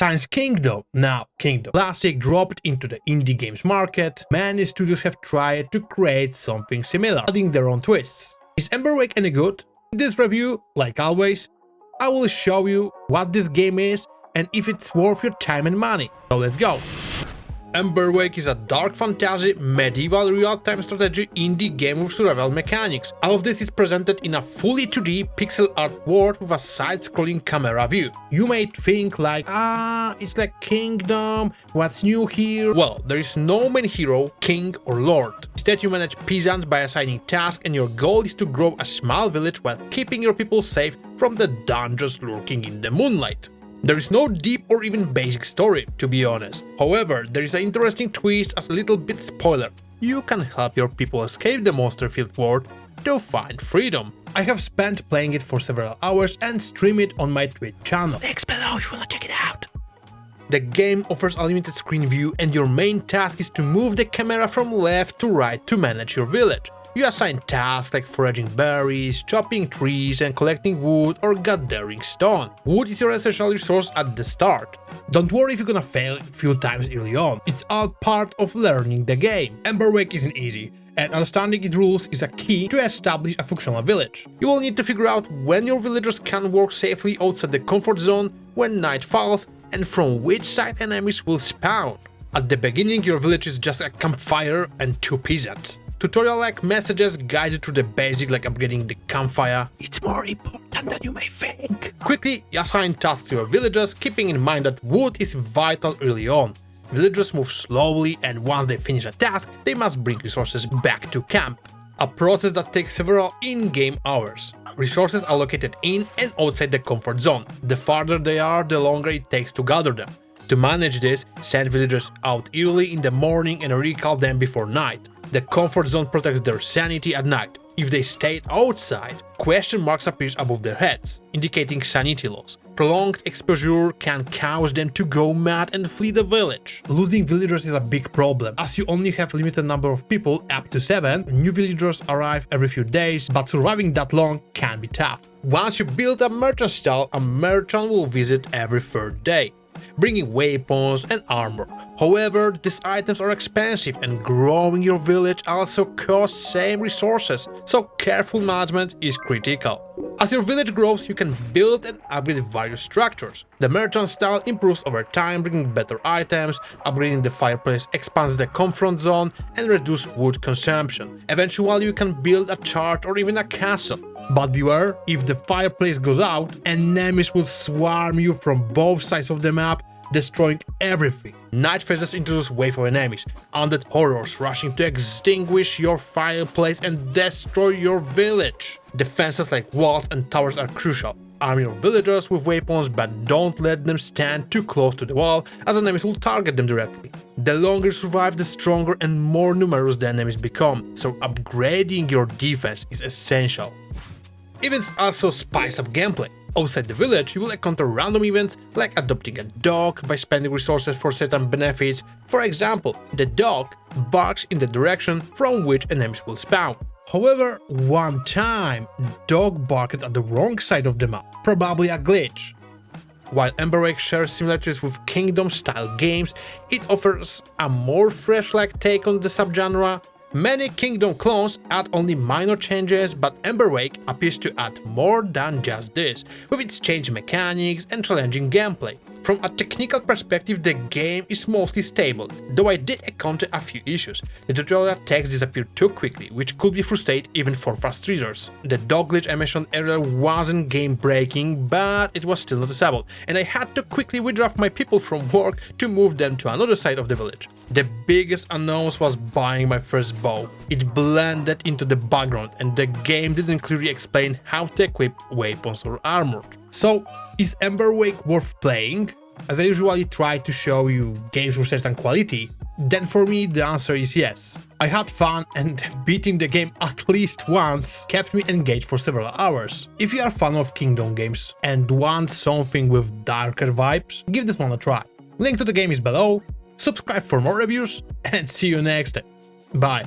Science Kingdom. Now, Kingdom Classic dropped into the indie games market. Many studios have tried to create something similar, adding their own twists. Is Emberwake any good? In this review, like always, I will show you what this game is and if it's worth your time and money. So let's go! Emberwake is a dark fantasy, medieval real-time strategy indie game with survival mechanics. All of this is presented in a fully 2D pixel art world with a side-scrolling camera view. You may think like, it's like Kingdom, what's new here? Well, there is no main hero, king or lord. Instead, you manage peasants by assigning tasks, and your goal is to grow a small village while keeping your people safe from the dangers lurking in the moonlight. There is no deep or even basic story, to be honest. However, there is an interesting twist as a little bit spoiler. You can help your people escape the monster-filled world to find freedom. I have spent playing it for several hours and stream it on my Twitch channel. Links below if you wanna check it out. The game offers a limited screen view, and your main task is to move the camera from left to right to manage your village. You assign tasks like foraging berries, chopping trees and collecting wood or gathering stone. Wood is your essential resource at the start. Don't worry if you're gonna fail a few times early on, it's all part of learning the game. Emberwake isn't easy, and understanding its rules is a key to establish a functional village. You will need to figure out when your villagers can work safely outside the comfort zone, when night falls, and from which side enemies will spawn. At the beginning, your village is just a campfire and 2 peasants. Tutorial-like messages guide you through the basics like upgrading the campfire. It's more important than you may think. Quickly assign tasks to your villagers, keeping in mind that wood is vital early on. Villagers move slowly, and once they finish a task, they must bring resources back to camp. A process that takes several in-game hours. Resources are located in and outside the comfort zone. The farther they are, the longer it takes to gather them. To manage this, send villagers out early in the morning and recall them before night. The comfort zone protects their sanity at night. If they stayed outside, question marks appear above their heads, indicating sanity loss. Prolonged exposure can cause them to go mad and flee the village. Losing villagers is a big problem, as you only have a limited number of people, up to 7. New villagers arrive every few days, but surviving that long can be tough. Once you build a merchant stall, a merchant will visit every 3rd day, bringing weapons and armor. However, these items are expensive, and growing your village also costs same resources, so careful management is critical. As your village grows, you can build and upgrade various structures. The merchant style improves over time, bringing better items. Upgrading the fireplace expands the comfort zone and reduces wood consumption. Eventually, you can build a church or even a castle. But beware, if the fireplace goes out, enemies will swarm you from both sides of the map, destroying everything. Night phases introduce wave of enemies, undead horrors rushing to extinguish your fireplace and destroy your village. Defenses like walls and towers are crucial. Arm your villagers with weapons, but don't let them stand too close to the wall, as enemies will target them directly. The longer you survive, the stronger and more numerous the enemies become, so upgrading your defense is essential. Events also spice up gameplay. Outside the village, you will encounter random events like adopting a dog by spending resources for certain benefits. For example, the dog barks in the direction from which enemies will spawn. However, one time, dog barked at the wrong side of the map, probably a glitch. While Emberwake shares similarities with Kingdom-style games, it offers a more fresh-like take on the subgenre. Many Kingdom clones add only minor changes, but Emberwake appears to add more than just this, with its changed mechanics and challenging gameplay. From a technical perspective, the game is mostly stable, though I did encounter a few issues. The tutorial text disappeared too quickly, which could be frustrating even for fast readers. The dog glitch I mentioned earlier wasn't game-breaking, but it was still noticeable, and I had to quickly withdraw my people from work to move them to another side of the village. The biggest annoyance was buying my first bow. It blended into the background, and the game didn't clearly explain how to equip weapons or armor. So, is Emberwake worth playing? As I usually try to show you games with certain quality, then for me the answer is yes. I had fun, and beating the game at least once kept me engaged for several hours. If you are a fan of Kingdom games and want something with darker vibes, give this one a try. Link to the game is below, subscribe for more reviews, and see you next time. Bye.